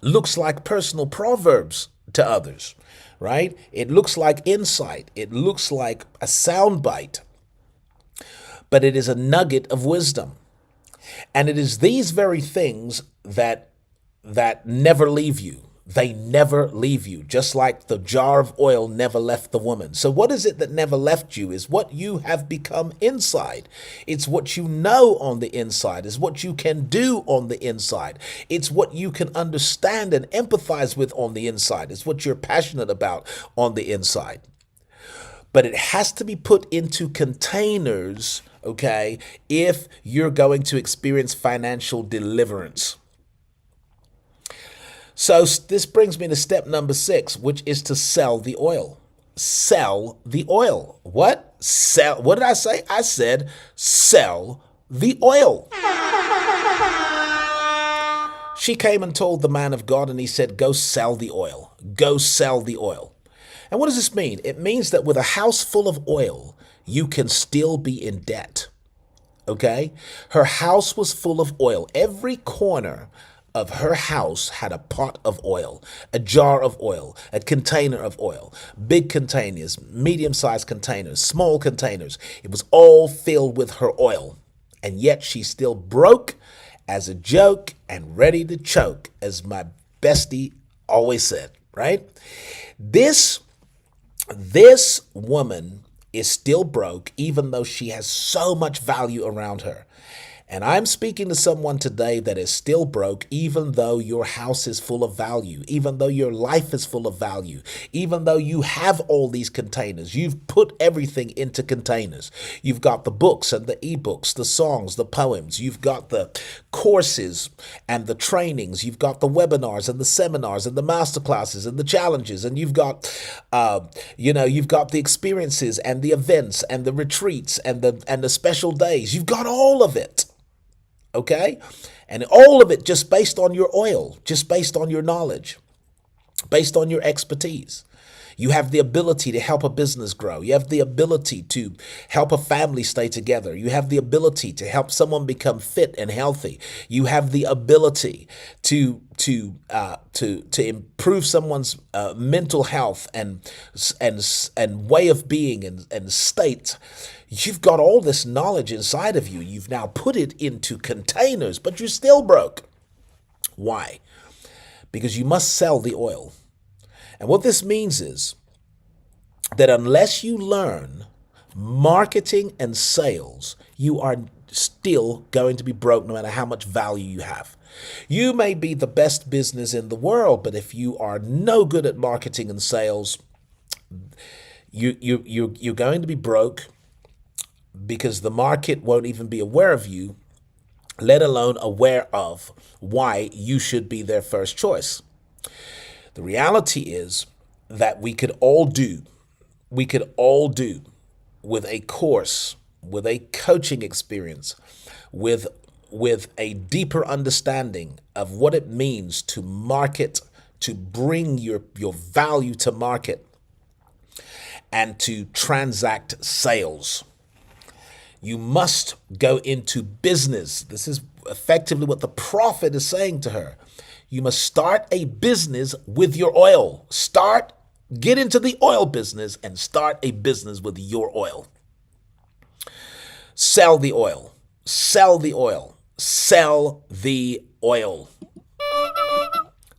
Speaker 2: looks like personal proverbs to others, right? It looks like insight. It looks like a soundbite, but it is a nugget of wisdom. And it is these very things that never leave you. They never leave you, just like the jar of oil never left the woman. So what is it that never left you is what you have become inside. It's what you know on the inside. It's what you can do on the inside. It's what you can understand and empathize with on the inside. It's what you're passionate about on the inside. But it has to be put into containers, okay, if you're going to experience financial deliverance. So this brings me to step number 6, which is to sell the oil. Sell the oil. What? Sell. What did I say? I said sell the oil. She came and told the man of God, and he said, go sell the oil. Go sell the oil. And what does this mean? It means that with a house full of oil, you can still be in debt. Okay? Her house was full of oil. Every corner of her house had a pot of oil, a jar of oil, a container of oil, big containers, medium-sized containers, small containers. It was all filled with her oil. And yet she still broke as a joke and ready to choke, as my bestie always said, right? This woman is still broke, even though she has so much value around her. And I'm speaking to someone today that is still broke, even though your house is full of value, even though your life is full of value, even though you have all these containers. You've put everything into containers. You've got the books and the ebooks, the songs, the poems. You've got the courses and the trainings. You've got the webinars and the seminars and the masterclasses and the challenges. And you've got, you've got the experiences and the events and the retreats and the special days. You've got all of it. Okay? And all of it just based on your oil, just based on your knowledge, based on your expertise. You have the ability to help a business grow. You have the ability to help a family stay together. You have the ability to help someone become fit and healthy. You have the ability to improve someone's mental health and way of being and state. You've got all this knowledge inside of you. You've now put it into containers, but you're still broke. Why? Because you must sell the oil. And what this means is that unless you learn marketing and sales, you are still going to be broke no matter how much value you have. You may be the best business in the world, but if you are no good at marketing and sales, you're going to be broke, because the market won't even be aware of you, let alone aware of why you should be their first choice. The reality is that we could all do with a course, with a coaching experience, with a deeper understanding of what it means to market, to bring your value to market, and to transact sales. You must go into business. This is effectively what the prophet is saying to her. You must start a business with your oil. Get into the oil business and start a business with your oil. Sell the oil. Sell the oil. Sell the oil.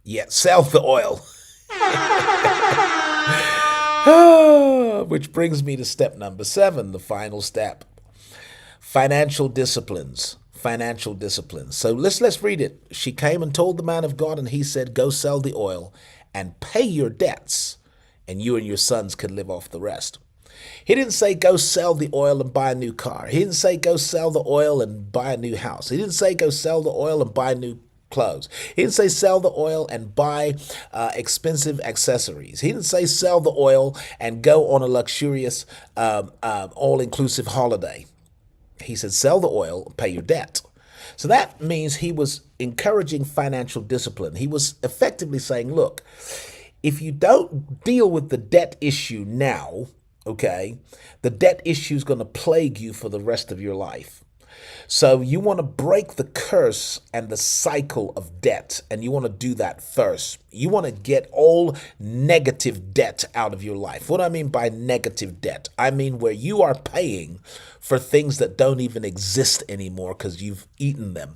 Speaker 2: Yeah, sell the oil. Which brings me to step number 7, the final step. Financial disciplines. Financial disciplines. So let's read it. She came and told the man of God, and he said, go sell the oil and pay your debts, and you and your sons can live off the rest. He didn't say go sell the oil and buy a new car. He didn't say go sell the oil and buy a new house. He didn't say go sell the oil and buy new clothes. He didn't say sell the oil and buy expensive accessories. He didn't say sell the oil and go on a luxurious all-inclusive holiday. He said sell the oil and pay your debt. So that means he was encouraging financial discipline. He was effectively saying, look, if you don't deal with the debt issue now, okay, the debt issue is going to plague you for the rest of your life. So you want to break the curse and the cycle of debt, and you want to do that first. You want to get all negative debt out of your life. What do I mean by negative debt? I mean where you are paying for things that don't even exist anymore because you've eaten them.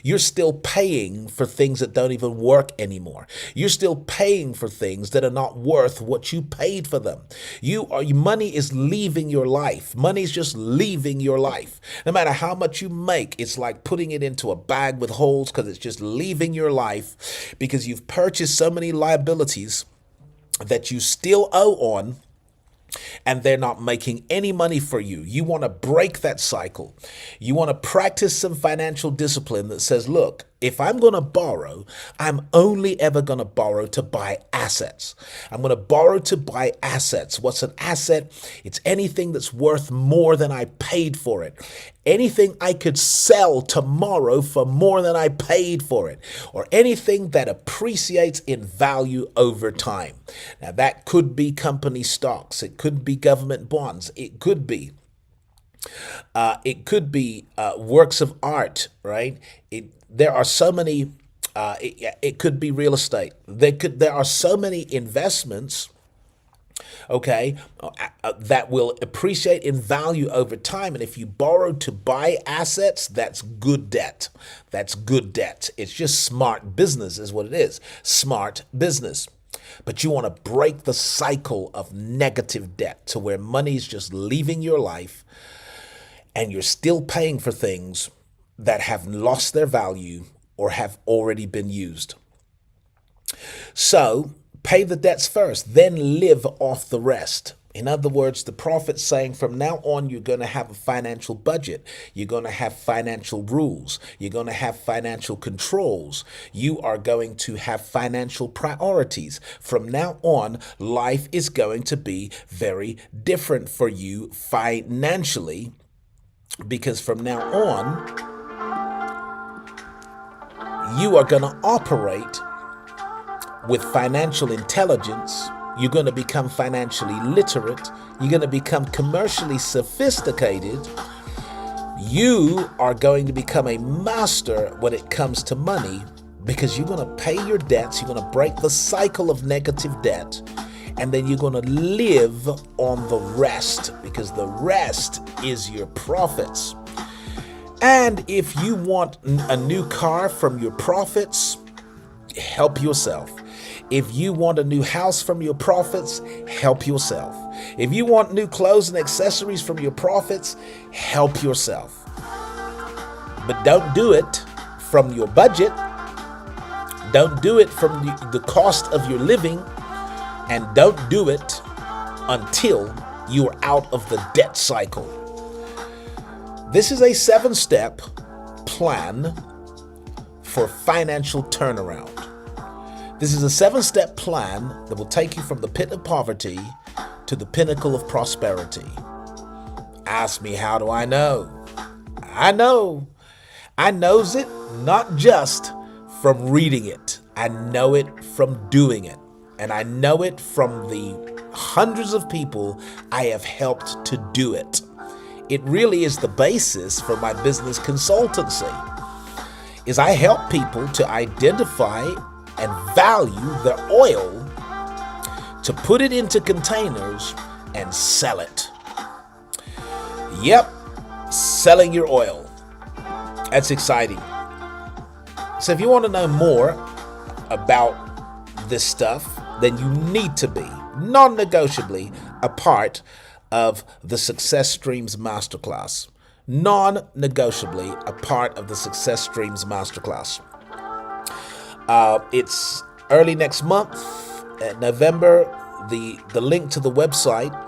Speaker 2: You're still paying for things that don't even work anymore. You're still paying for things that are not worth what you paid for them. Your money is leaving your life. Money's just leaving your life. No matter how much you make, it's like putting it into a bag with holes because it's just leaving your life because you've purchased so many liabilities that you still owe on, and they're not making any money for you. You want to break that cycle. You want to practice some financial discipline that says, look, if I'm going to borrow, I'm only ever going to borrow to buy assets. I'm going to borrow to buy assets. What's an asset? It's anything that's worth more than I paid for it. Anything I could sell tomorrow for more than I paid for it, or anything that appreciates in value over time. Now, that could be company stocks. It could be government bonds. It could be works of art, right? There are so many. It could be real estate. There are so many investments, okay, that will appreciate in value over time. And if you borrow to buy assets, that's good debt. That's good debt. It's just smart business is what it is. Smart business. But you want to break the cycle of negative debt to where money's just leaving your life and you're still paying for things that have lost their value or have already been used. So pay the debts first, then live off the rest. In other words, the prophet's saying from now on, you're going to have a financial budget. You're going to have financial rules. You're going to have financial controls. You are going to have financial priorities. From now on, life is going to be very different for you financially, because from now on, you are going to operate with financial intelligence. You're going to become financially literate. You're going to become commercially sophisticated. You are going to become a master when it comes to money, because you're going to pay your debts. You're going to break the cycle of negative debt. And then you're going to live on the rest, because the rest is your profits. And if you want a new car from your profits, help yourself. If you want a new house from your profits, help yourself. If you want new clothes and accessories from your profits, help yourself. But don't do it from your budget. Don't do it from the cost of your living. And don't do it until you are out of the debt cycle. This is a 7-step plan for financial turnaround. This is a 7-step plan that will take you from the pit of poverty to the pinnacle of prosperity. Ask me, how do I know? I know. I knows it not just from reading it. I know it from doing it. And I know it from the hundreds of people I have helped to do it. It really is the basis for my business consultancy. Is I help people to identify and value their oil, to put it into containers and sell it. Yep, selling your oil. That's exciting. So if you want to know more about this stuff, then you need to be non-negotiably a part of the Success Streams Masterclass. non-negotiably a part of the Success Streams Masterclass. It's early next month, November. The link to the website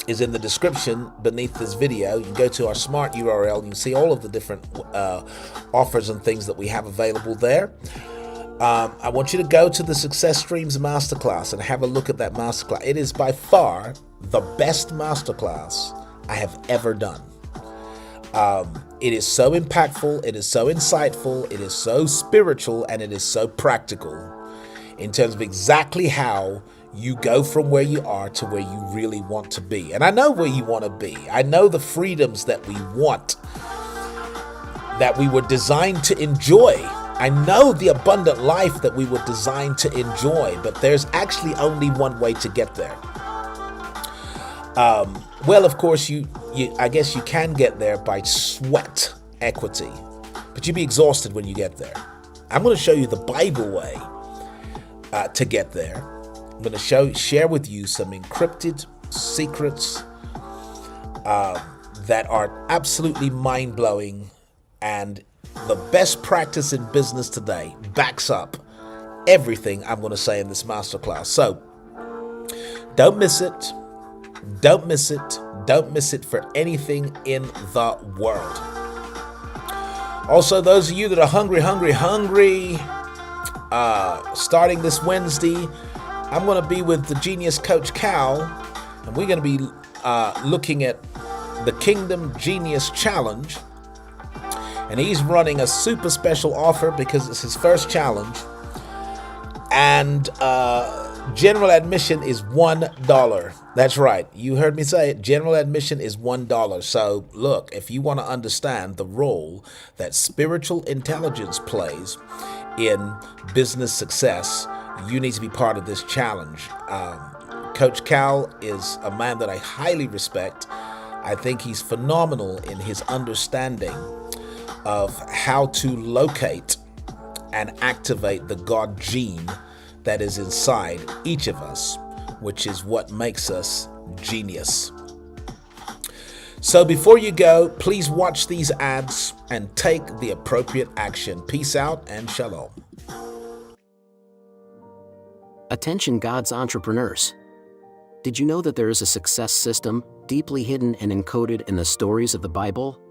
Speaker 2: is in the description beneath this video. You can go to our smart URL. You can see all of the different offers and things that we have available there. I want you to go to the Success Streams Masterclass and have a look at that masterclass. It is by far the best masterclass I have ever done. It is so impactful, it is so insightful, it is so spiritual, and it is so practical in terms of exactly how you go from where you are to where you really want to be. And I know where you want to be. I know the freedoms that we want, that we were designed to enjoy. I know the abundant life that we were designed to enjoy, but there's actually only one way to get there. Well, of course, I guess you can get there by sweat equity, but you'll be exhausted when you get there. I'm going to show you the Bible way to get there. I'm going to share with you some encrypted secrets that are absolutely mind-blowing, and the best practice in business today backs up everything I'm going to say in this masterclass. So don't miss it. Don't miss it. Don't miss it for anything in the world. Also, those of you that are hungry, starting this Wednesday, I'm going to be with the Genius Coach Cal, and we're going to be looking at the Kingdom Genius Challenge. And he's running a super special offer because it's his first challenge. And general admission is $1. That's right. You heard me say it. General admission is $1. So look, if you want to understand the role that spiritual intelligence plays in business success, you need to be part of this challenge. Coach Cal is a man that I highly respect. I think he's phenomenal in his understanding of how to locate and activate the God gene that is inside each of us, which is what makes us genius. So before you go, please watch these ads and take the appropriate action. Peace out and shalom.
Speaker 3: Attention God's entrepreneurs. Did you know that there is a success system deeply hidden and encoded in the stories of the Bible?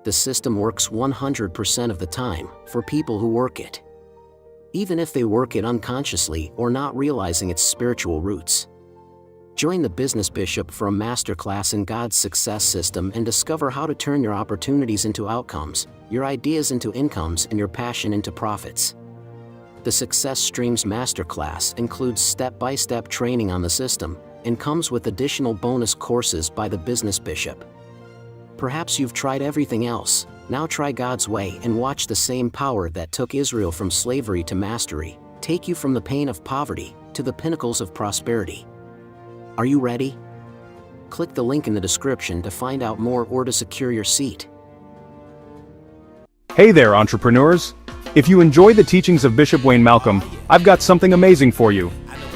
Speaker 3: The system works 100% of the time for people who work it, even if they work it unconsciously or not realizing its spiritual roots. Join the Business Bishop for a masterclass in God's success system and discover how to turn your opportunities into outcomes, your ideas into incomes, and your passion into profits. The Success Streams Masterclass includes step-by-step training on the system and comes with additional bonus courses by the Business Bishop. Perhaps you've tried everything else. Now try God's way and watch the same power that took Israel from slavery to mastery take you from the pain of poverty to the pinnacles of prosperity. Are you ready? Click the link in the description to find out more or to secure your seat.
Speaker 4: Hey there, entrepreneurs! If you enjoy the teachings of Bishop Wayne Malcolm, I've got something amazing for you.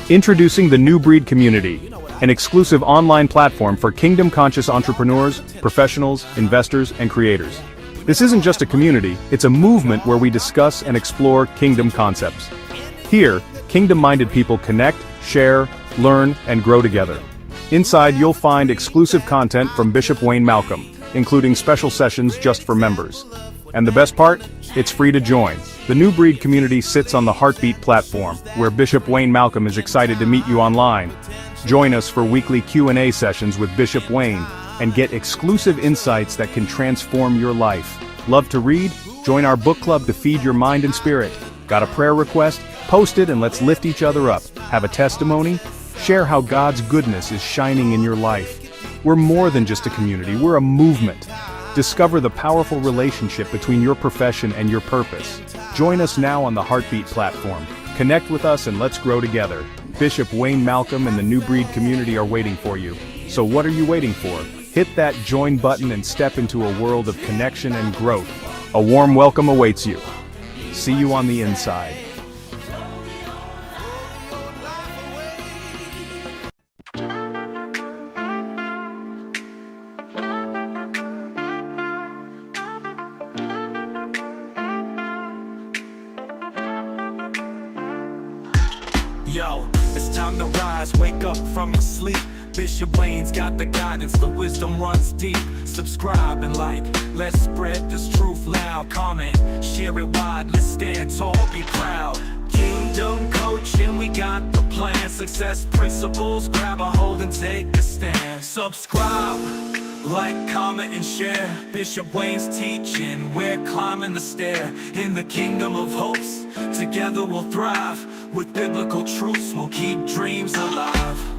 Speaker 4: Introducing the New Breed Community, an exclusive online platform for kingdom-conscious entrepreneurs, professionals, investors, and creators. This isn't just a community, it's a movement where we discuss and explore kingdom concepts. Here, kingdom-minded people connect, share, learn, and grow together. Inside, you'll find exclusive content from Bishop Wayne Malcolm, including special sessions just for members. And the best part? It's free to join. The New Breed Community sits on the Heartbeat platform, where Bishop Wayne Malcolm is excited to meet you online. Join us for weekly Q&A sessions with Bishop Wayne and get exclusive insights that can transform your life. Love to read? Join our book club to feed your mind and spirit. Got a prayer request? Post it and let's lift each other up. Have a testimony? Share how God's goodness is shining in your life. We're more than just a community, we're a movement. Discover the powerful relationship between your profession and your purpose. Join us now on the Heartbeat platform. Connect with us and let's grow together. Bishop Wayne Malcolm and the New Breed Community are waiting for you. So what are you waiting for? Hit that join button and step into a world of connection and growth. A warm welcome awaits you. See you on the inside.
Speaker 5: Yo, it's time to rise, wake up from your sleep. Bishop Wayne's got the guidance, the wisdom runs deep. Subscribe and like, let's spread this truth loud. Comment, share it wide, let's stand tall, be proud. Kingdom coaching, we got the plan. Success principles, grab a hold and take a stand. Subscribe, like, comment and share. Bishop Wayne's teaching, we're climbing the stair. In the kingdom of hopes, together we'll thrive. With biblical truths, we'll keep dreams alive.